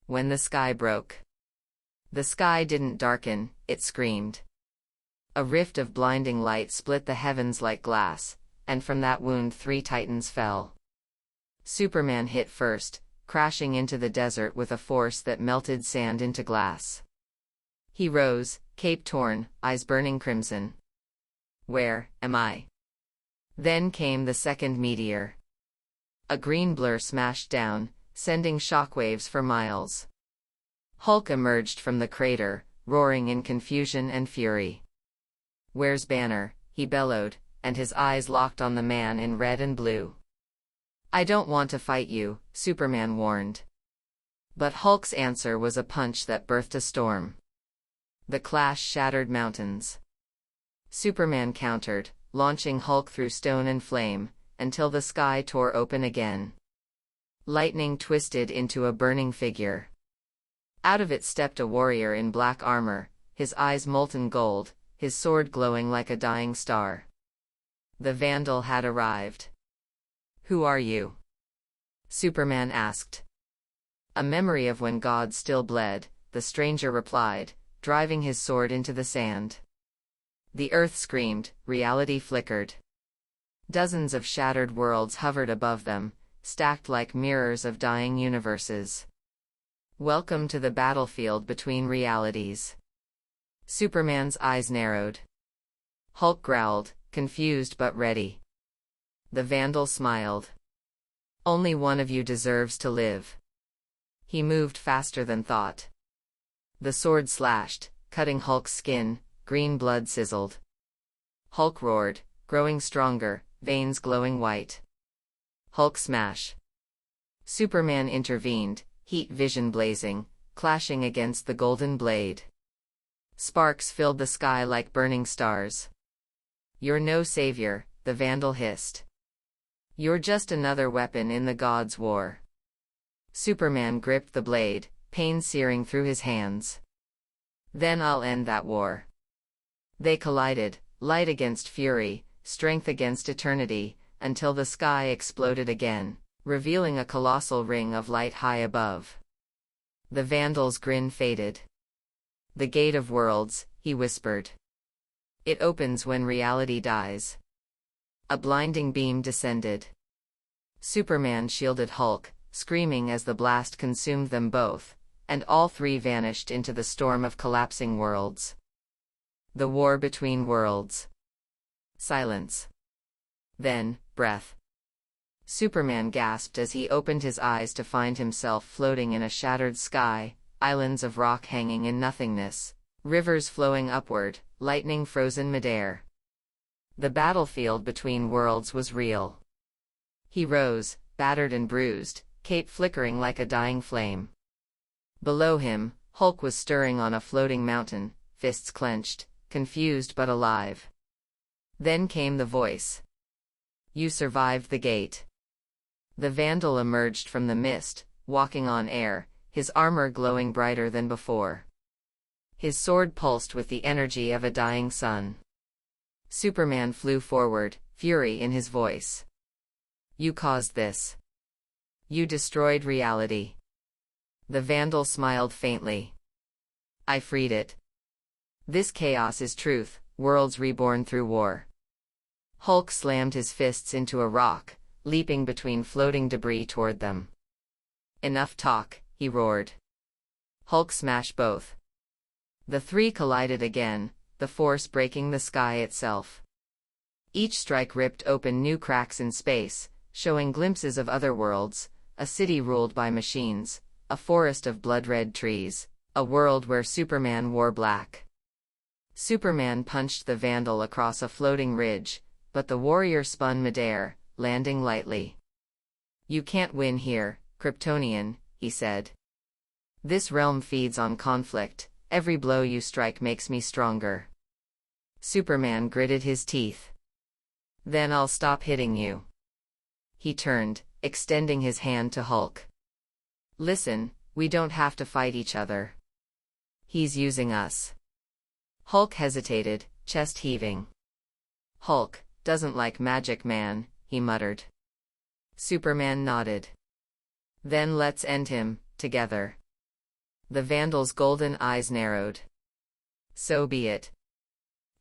When the sky broke. The sky didn't darken, it screamed. A rift of blinding light split the heavens like glass, and from that wound 3 titans fell. Superman hit first, crashing into the desert with a force that melted sand into glass. He rose, cape torn, eyes burning crimson. Where am I? Then came the second meteor. A green blur smashed down, sending shockwaves for miles. Hulk emerged from the crater, roaring in confusion and fury. "Where's Banner?" he bellowed, and his eyes locked on the man in red and blue. "I don't want to fight you," Superman warned. But Hulk's answer was a punch that birthed a storm. The clash shattered mountains. Superman countered, launching Hulk through stone and flame, until the sky tore open again. Lightning twisted into a burning figure. Out of it stepped a warrior in black armor, his eyes molten gold, his sword glowing like a dying star. The Vandal had arrived. "Who are you?" Superman asked. "A memory of when gods still bled," the stranger replied, driving his sword into the sand. The earth screamed, reality flickered. Dozens of shattered worlds hovered above them, stacked like mirrors of dying universes. "Welcome to the battlefield between realities." Superman's eyes narrowed. Hulk growled, confused but ready. The Vandal smiled. "Only one of you deserves to live." He moved faster than thought. The sword slashed, cutting Hulk's skin, green blood sizzled. Hulk roared, growing stronger, veins glowing white. Hulk smash. Superman intervened, heat vision blazing, clashing against the golden blade. Sparks filled the sky like burning stars. "You're no savior," the Vandal hissed. "You're just another weapon in the gods' war." Superman gripped the blade, pain searing through his hands. "Then I'll end that war." They collided, light against fury, strength against eternity, until the sky exploded again, revealing a colossal ring of light high above. The Vandal's grin faded. "The Gate of Worlds," he whispered. "It opens when reality dies." A blinding beam descended. Superman shielded Hulk, screaming as the blast consumed them both, and all 3 vanished into the storm of collapsing worlds. The war between worlds. Silence. Then, breath. Superman gasped as he opened his eyes to find himself floating in a shattered sky, islands of rock hanging in nothingness, rivers flowing upward, lightning frozen midair. The battlefield between worlds was real. He rose, battered and bruised, cape flickering like a dying flame. Below him, Hulk was stirring on a floating mountain, fists clenched, confused but alive. Then came the voice. "You survived the gate." The Vandal emerged from the mist, walking on air, his armor glowing brighter than before. His sword pulsed with the energy of a dying sun. Superman flew forward, fury in his voice. "You caused this. You destroyed reality." The Vandal smiled faintly. "I freed it. This chaos is truth, worlds reborn through war." Hulk slammed his fists into a rock, leaping between floating debris toward them. "Enough talk," he roared. Hulk smashed both. The 3 collided again, the force breaking the sky itself. Each strike ripped open new cracks in space, showing glimpses of other worlds, a city ruled by machines, a forest of blood-red trees, a world where Superman wore black. Superman punched the Vandal across a floating ridge, but the warrior spun midair, landing lightly. "You can't win here, Kryptonian," he said. "This realm feeds on conflict, every blow you strike makes me stronger." Superman gritted his teeth. "Then I'll stop hitting you." He turned, extending his hand to Hulk. "Listen, we don't have to fight each other. He's using us." Hulk hesitated, chest heaving. "Hulk doesn't like magic, man," he muttered. Superman nodded. "Then let's end him, together." The Vandal's golden eyes narrowed. So be it.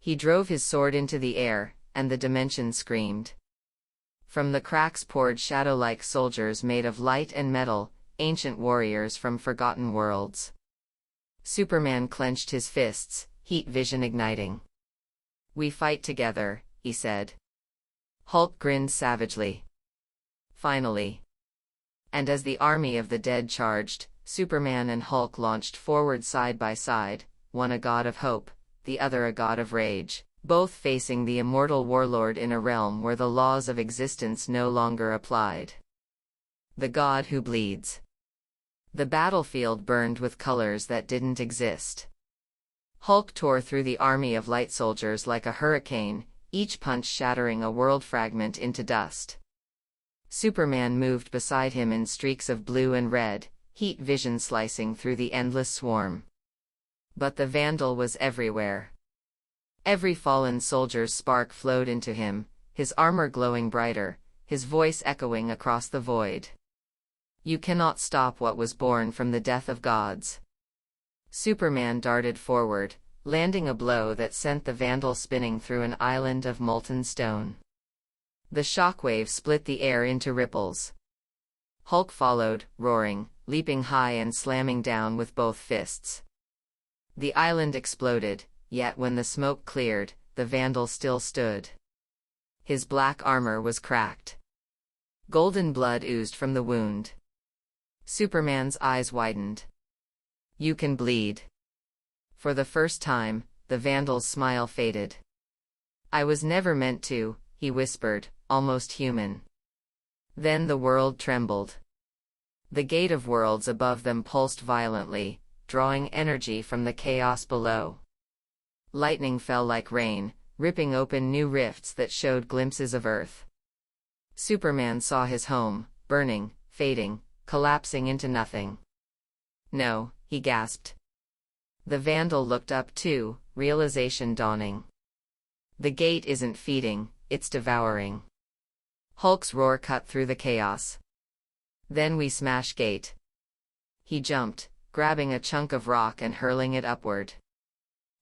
He drove his sword into the air, and the dimension screamed. From the cracks poured shadow-like soldiers made of light and metal, ancient warriors from forgotten worlds. Superman clenched his fists, heat vision igniting. "We fight together," he said. Hulk grinned savagely. "Finally." And as the army of the dead charged, Superman and Hulk launched forward side by side, one a god of hope, the other a god of rage, both facing the immortal warlord in a realm where the laws of existence no longer applied. The god who bleeds. The battlefield burned with colors that didn't exist. Hulk tore through the army of light soldiers like a hurricane, each punch shattering a world fragment into dust. Superman moved beside him in streaks of blue and red, heat vision slicing through the endless swarm. But the Vandal was everywhere. Every fallen soldier's spark flowed into him, his armor glowing brighter, his voice echoing across the void. "You cannot stop what was born from the death of gods." Superman darted forward, landing a blow that sent the Vandal spinning through an island of molten stone. The shockwave split the air into ripples. Hulk followed, roaring, leaping high and slamming down with both fists. The island exploded, yet when the smoke cleared, the Vandal still stood. His black armor was cracked. Golden blood oozed from the wound. Superman's eyes widened. "You can bleed." For the first time, the Vandal's smile faded. "I was never meant to," he whispered, almost human. Then the world trembled. The gate of worlds above them pulsed violently, drawing energy from the chaos below. Lightning fell like rain, ripping open new rifts that showed glimpses of Earth. Superman saw his home, burning, fading, collapsing into nothing. "No," he gasped. The Vandal looked up too, realization dawning. "The gate isn't feeding, it's devouring." Hulk's roar cut through the chaos. "Then we smash gate." He jumped, grabbing a chunk of rock and hurling it upward.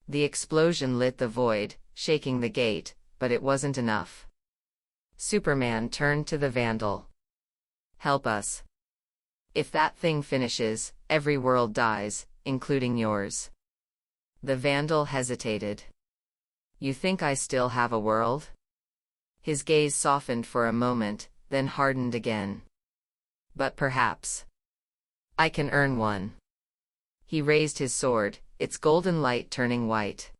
The explosion lit the void, shaking the gate, but it wasn't enough. Superman turned to the Vandal. "Help us. If that thing finishes, every world dies, including yours." The Vandal hesitated. "You think I still have a world?" His gaze softened for a moment, then hardened again. "But perhaps I can earn one." He raised his sword, its golden light turning white.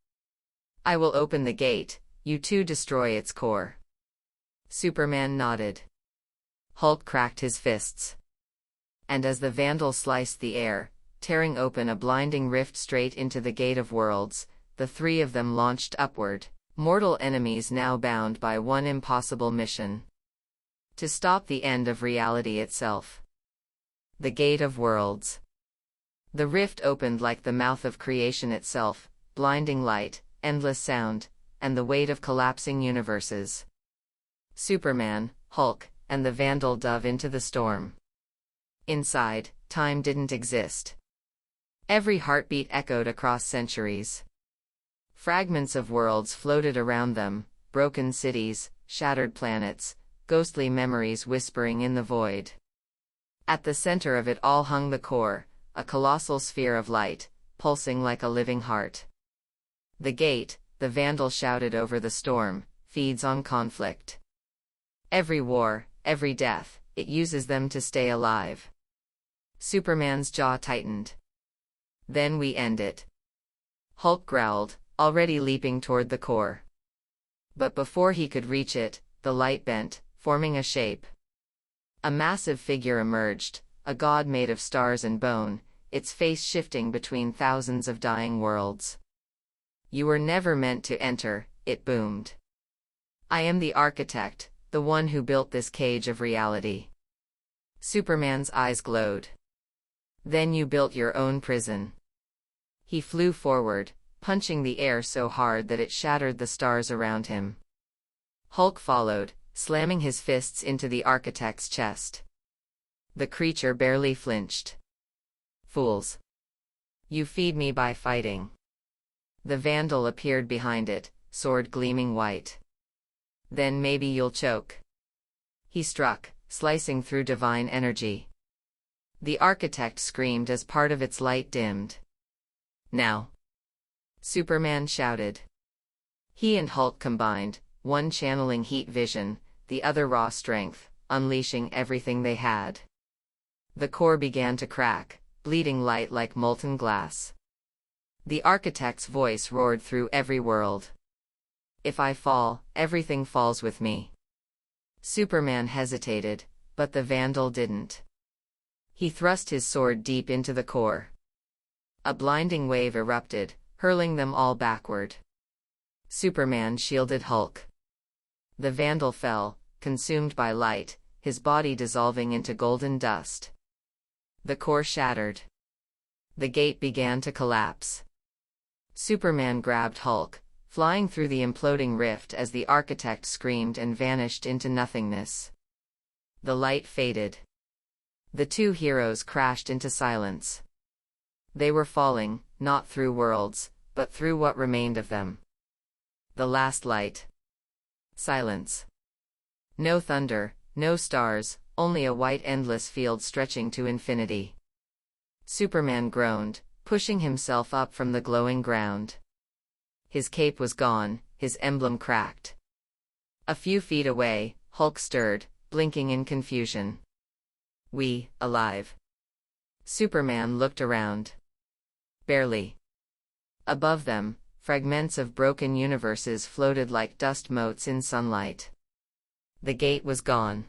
"I will open the gate, you two destroy its core." Superman nodded. Hulk cracked his fists. And as the Vandal sliced the air, tearing open a blinding rift straight into the Gate of Worlds, the three of them launched upward, mortal enemies now bound by one impossible mission: to stop the end of reality itself. The Gate of Worlds. The rift opened like the mouth of creation itself, blinding light, endless sound, and the weight of collapsing universes. Superman, Hulk, and the Vandal dove into the storm. Inside, time didn't exist. Every heartbeat echoed across centuries. Fragments of worlds floated around them, broken cities, shattered planets, ghostly memories whispering in the void. At the center of it all hung the core, a colossal sphere of light, pulsing like a living heart. "The gate," the Vandal shouted over the storm, "feeds on conflict. Every war, every death, it uses them to stay alive." Superman's jaw tightened. "Then we end it." Hulk growled, already leaping toward the core. But before he could reach it, the light bent, forming a shape. A massive figure emerged, a god made of stars and bone, its face shifting between thousands of dying worlds. "You were never meant to enter," it boomed. "I am the architect, the one who built this cage of reality." Superman's eyes glowed. "Then you built your own prison." He flew forward, punching the air so hard that it shattered the stars around him. Hulk followed, slamming his fists into the architect's chest. The creature barely flinched. "Fools. You feed me by fighting. The Vandal appeared behind it, sword gleaming white. Then maybe you'll choke. He struck, slicing through divine energy. The architect screamed as part of its light dimmed. Now! Superman shouted. He and Hulk combined, one channeling heat vision, the other raw strength, unleashing everything they had. The core began to crack, bleeding light like molten glass. The architect's voice roared through every world. If I fall, everything falls with me. Superman hesitated, but the Vandal didn't. He thrust his sword deep into the core. A blinding wave erupted, hurling them all backward. Superman shielded Hulk. The Vandal fell, consumed by light, his body dissolving into golden dust. The core shattered. The gate began to collapse. Superman grabbed Hulk, flying through the imploding rift as the architect screamed and vanished into nothingness. The light faded. The two heroes crashed into silence. They were falling, not through worlds, but through what remained of them. The last light. Silence. No thunder, no stars, only a white endless field stretching to infinity. Superman groaned, pushing himself up from the glowing ground. His cape was gone, his emblem cracked. A few feet away, Hulk stirred, blinking in confusion. We, alive? Superman looked around. Barely. Above them, fragments of broken universes floated like dust motes in sunlight. The gate was gone.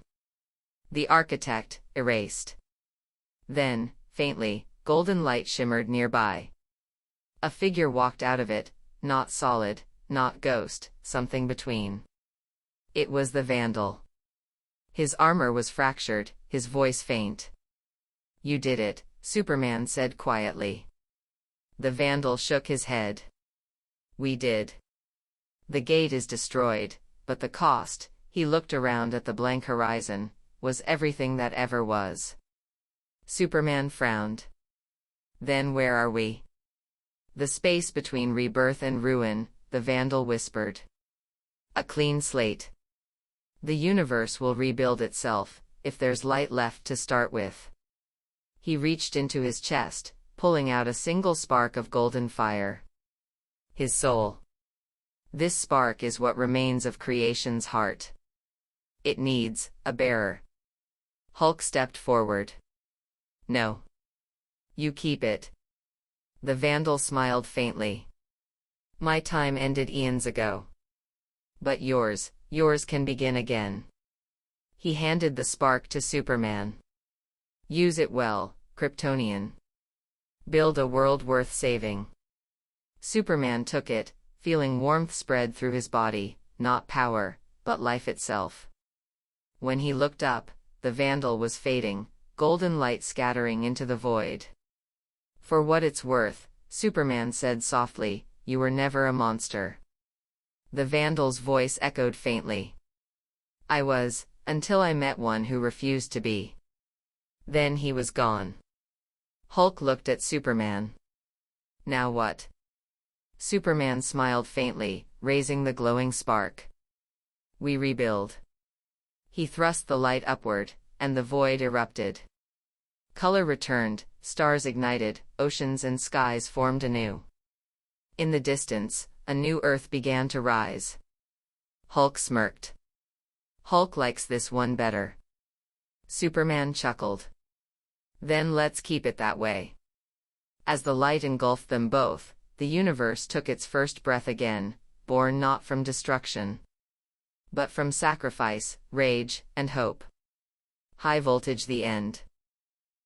The architect, erased. Then, faintly, golden light shimmered nearby. A figure walked out of it, not solid, not ghost, something between. It was the Vandal. His armor was fractured, his voice faint. You did it, Superman said quietly. The Vandal shook his head. We did. The gate is destroyed, but the cost, he looked around at the blank horizon, was everything that ever was. Superman frowned. Then where are we? The space between rebirth and ruin, the Vandal whispered. A clean slate. The universe will rebuild itself, if there's light left to start with. He reached into his chest, pulling out a single spark of golden fire. His soul. This spark is what remains of creation's heart. It needs a bearer. Hulk stepped forward. No. You keep it. The Vandal smiled faintly. My time ended eons ago. But yours can begin again. He handed the spark to Superman. Use it well, Kryptonian. Build a world worth saving. Superman took it, feeling warmth spread through his body, not power, but life itself. When he looked up, the Vandal was fading, golden light scattering into the void. For what it's worth, Superman said softly, you were never a monster. The Vandal's voice echoed faintly. I was, until I met one who refused to be. Then he was gone. Hulk looked at Superman. Now what? Superman smiled faintly, raising the glowing spark. We rebuild. He thrust the light upward, and the void erupted. Color returned, stars ignited, oceans and skies formed anew. In the distance, a new Earth began to rise. Hulk smirked. Hulk likes this one better. Superman chuckled. Then let's keep it that way. As the light engulfed them both, the universe took its first breath again, born not from destruction, but from sacrifice, rage, and hope. High voltage, the end.